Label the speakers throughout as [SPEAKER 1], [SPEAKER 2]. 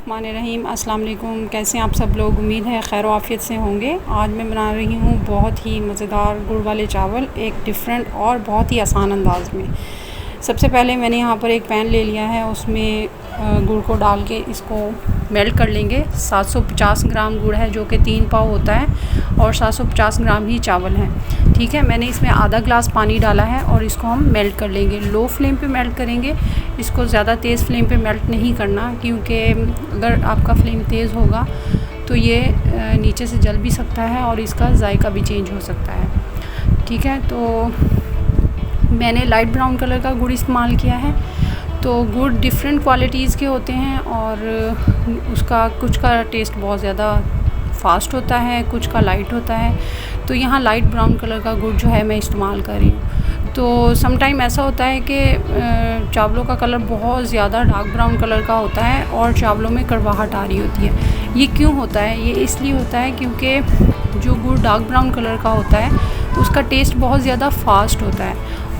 [SPEAKER 1] बिस्मिल्लाहिर्रहमानिर्रहीम। अस्सलाम वालेकुम। कैसे हैं आप सब लोग? उम्मीद है खैर आफियत से होंगे। आज मैं बना रही हूँ बहुत ही मज़ेदार गुड़ वाले चावल, एक डिफरेंट और बहुत ही आसान अंदाज में। सबसे पहले मैंने यहाँ पर एक पैन ले लिया है, उसमें गुड़ को डाल के इसको मेल्ट कर लेंगे। 750 ग्राम गुड़ है जो कि 3 पाव होता है, और 750 ग्राम ही चावल हैं। ठीक है, मैंने इसमें आधा ग्लास पानी डाला है और इसको हम मेल्ट कर लेंगे। लो फ्लेम पे मेल्ट करेंगे, इसको ज़्यादा तेज़ फ्लेम पे मेल्ट नहीं करना, क्योंकि अगर आपका फ्लेम तेज़ होगा तो ये नीचे से जल भी सकता है और इसका जायका भी चेंज हो सकता है। ठीक है, तो मैंने लाइट ब्राउन कलर का गुड़ इस्तेमाल किया है। तो गुड़ डिफरेंट क्वालिटीज़ के होते हैं और उसका कुछ का टेस्ट बहुत ज़्यादा फास्ट होता है, कुछ का लाइट होता है। तो यहाँ लाइट ब्राउन कलर का गुड़ जो है मैं इस्तेमाल कर रही हूँ। तो सम टाइम ऐसा होता है कि चावलों का कलर बहुत ज़्यादा डार्क ब्राउन कलर का होता है और चावलों में कड़वाहट आ रही होती है। ये क्यों होता है? ये इसलिए होता है क्योंकि जो गुड़ डार्क ब्राउन कलर का होता है उसका टेस्ट बहुत ज़्यादा फास्ट होता है,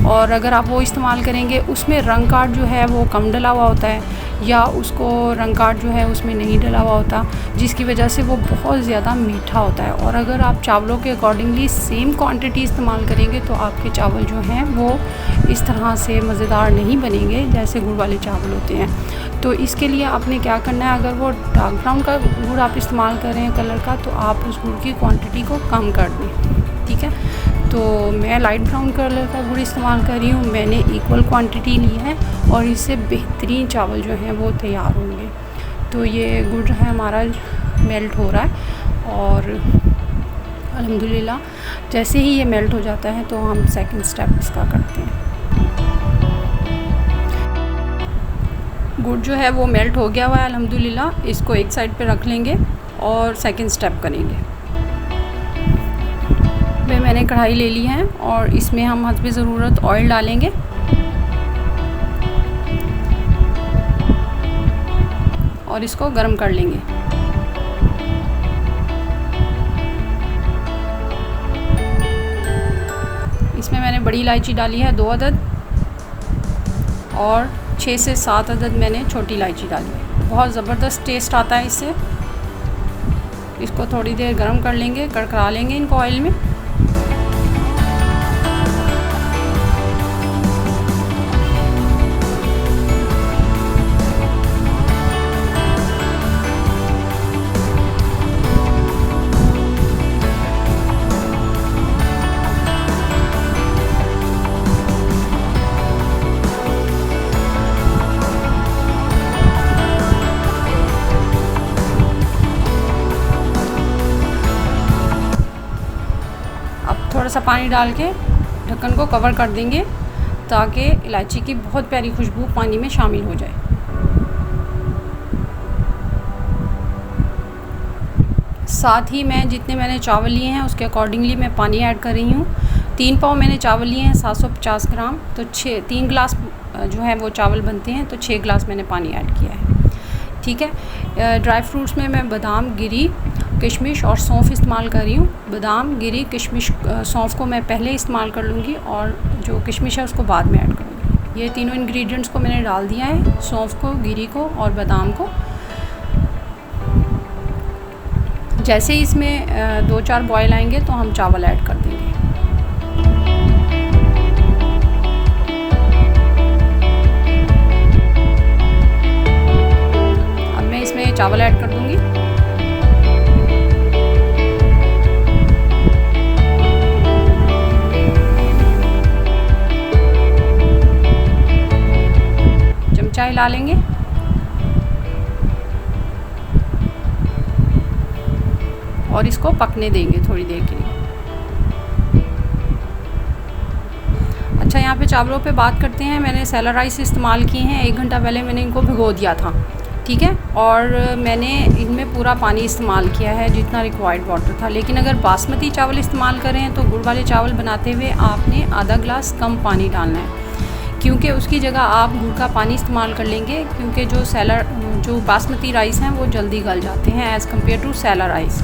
[SPEAKER 1] और अगर आप वो इस्तेमाल करेंगे उसमें रंग कार्ड जो है वो कम डला हुआ होता है, या उसको रंग कार्ड जो है उसमें नहीं डला हुआ होता, जिसकी वजह से वो बहुत ज़्यादा मीठा होता है। और अगर आप चावलों के अकॉर्डिंगली सेम क्वांटिटी इस्तेमाल करेंगे तो आपके चावल जो हैं वो इस तरह से मज़ेदार नहीं बनेंगे जैसे गुड़ वाले चावल होते हैं। तो इसके लिए आपने क्या करना है, अगर वो डार्क ब्राउन का गुड़ आप इस्तेमाल कर रहे हैं कलर का, तो आप उस गुड़ की क्वांटिटी को कम कर दें। ठीक है, तो मैं लाइट ब्राउन कलर का गुड़ इस्तेमाल कर रही हूँ। मैंने इक्वल क्वांटिटी ली है और इससे बेहतरीन चावल जो हैं वो तैयार होंगे। तो ये गुड़ जो है हमारा मेल्ट हो रहा है, और अल्हम्दुलिल्लाह जैसे ही ये मेल्ट हो जाता है तो हम सेकंड स्टेप इसका करते हैं। गुड़ जो है वो मेल्ट हो गया हुआ है अल्हम्दुलिल्लाह। इसको एक साइड पे रख लेंगे और सेकंड स्टेप करेंगे। मैंने कढ़ाई ले ली है और इसमें हम हस्बे ज़रूरत ऑयल डालेंगे। और इसको गर्म कर लेंगे। इसमें मैंने बड़ी इलायची डाली है 2 अदद, और 6 से 7 अदद मैंने छोटी इलायची डाली है। बहुत ज़बरदस्त टेस्ट आता है इससे। इसको थोड़ी देर गर्म कर लेंगे, कड़कड़ा लेंगे इनको ऑयल में। थोड़ा सा पानी डाल के ढक्कन को कवर कर देंगे ताकि इलायची की बहुत प्यारी खुशबू पानी में शामिल हो जाए। साथ ही मैं जितने मैंने चावल लिए हैं उसके अकॉर्डिंगली मैं पानी ऐड कर रही हूँ। 3 पाव मैंने चावल लिए हैं 750 ग्राम, तो 3 गिलास जो है वो चावल बनते हैं, तो 6 गिलास मैंने पानी ऐड किया है। ठीक है, ड्राई फ्रूट्स में मैं बादाम, गिरी, किशमिश और सौंफ इस्तेमाल कर रही हूँ। बादाम, गिरी, किशमिश, सौंफ को मैं पहले इस्तेमाल कर लूँगी और जो किशमिश है उसको बाद में ऐड करूँगी। ये तीनों इंग्रेडिएंट्स को मैंने डाल दिया है, सौंफ को, गिरी को और बादाम को। जैसे ही इसमें 2-4 बॉयल आएंगे तो हम चावल ऐड कर देंगे। अब मैं इसमें चावल ऐड कर दूँगी। चाय ला लेंगे और इसको पकने देंगे थोड़ी देर के लिए। अच्छा, यहाँ पे चावलों पे बात करते हैं। मैंने सेलर राइस इस्तेमाल किए हैं। 1 घंटा पहले मैंने इनको भिगो दिया था। ठीक है, और मैंने इनमें पूरा पानी इस्तेमाल किया है जितना रिक्वायर्ड वाटर था। लेकिन अगर बासमती चावल इस्तेमाल करें तो गुड़ वाले चावल बनाते हुए आपने आधा गिलास कम पानी डालना है, क्योंकि उसकी जगह आप गुड़ का पानी इस्तेमाल कर लेंगे, क्योंकि जो बासमती राइस हैं वो जल्दी गल जाते हैं एज़ कम्पेयर टू सेलर राइस।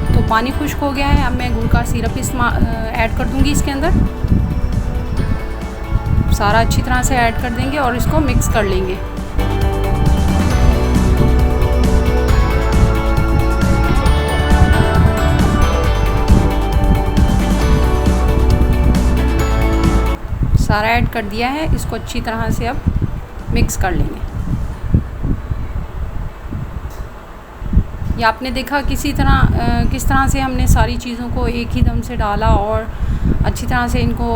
[SPEAKER 1] तो पानी खुश्क हो गया है। अब मैं गुड़ का सिरप ऐड कर दूँगी इसके अंदर। सारा अच्छी तरह से ऐड कर देंगे और इसको मिक्स कर लेंगे। सारा ऐड कर दिया है। इसको अच्छी तरह से अब मिक्स कर लेंगे। ये आपने देखा किस तरह से हमने सारी चीज़ों को एक ही दम से डाला और अच्छी तरह से इनको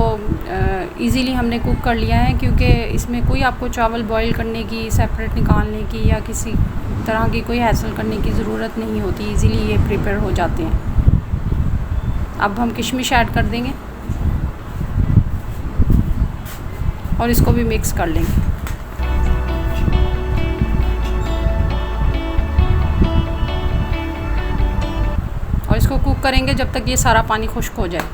[SPEAKER 1] इजीली हमने कुक कर लिया है, क्योंकि इसमें कोई आपको चावल बॉईल करने की, सेपरेट निकालने की या किसी तरह की कोई हैसल करने की ज़रूरत नहीं होती। इजीली ये प्रिपेयर हो जाते हैं। अब हम किशमिश ऐड कर देंगे और इसको भी मिक्स कर लेंगे। और इसको कुक करेंगे जब तक ये सारा पानी खुश्क हो जाए।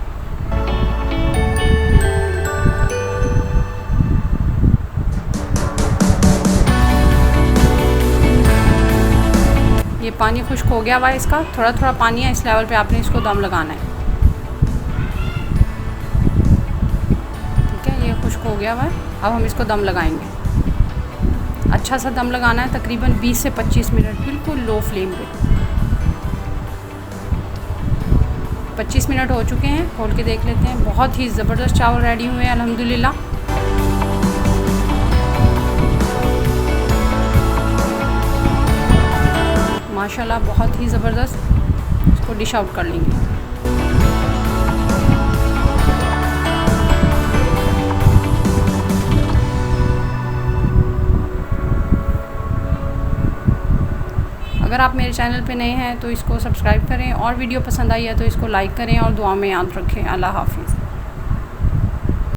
[SPEAKER 1] ये पानी खुश्क हो गया हुआ है, इसका थोड़ा थोड़ा पानी है, इस लेवल पे आपने इसको दम लगाना है। ठीक है, ये खुश्क हो गया हुआ है। अब हम इसको दम लगाएंगे। अच्छा सा दम लगाना है, तकरीबन 20 से 25 मिनट, बिल्कुल लो फ्लेम पे। 25 मिनट हो चुके हैं, खोल के देख लेते हैं। बहुत ही ज़बरदस्त चावल रेडी हुए हैं अल्हम्दुलिल्लाह। माशाल्लाह बहुत ही ज़बरदस्त। इसको डिश आउट कर लेंगे। अगर आप मेरे चैनल पे नए हैं तो इसको सब्सक्राइब करें और वीडियो पसंद आई है तो इसको लाइक करें और दुआ में याद रखें। अल्लाह हाफ़िज़।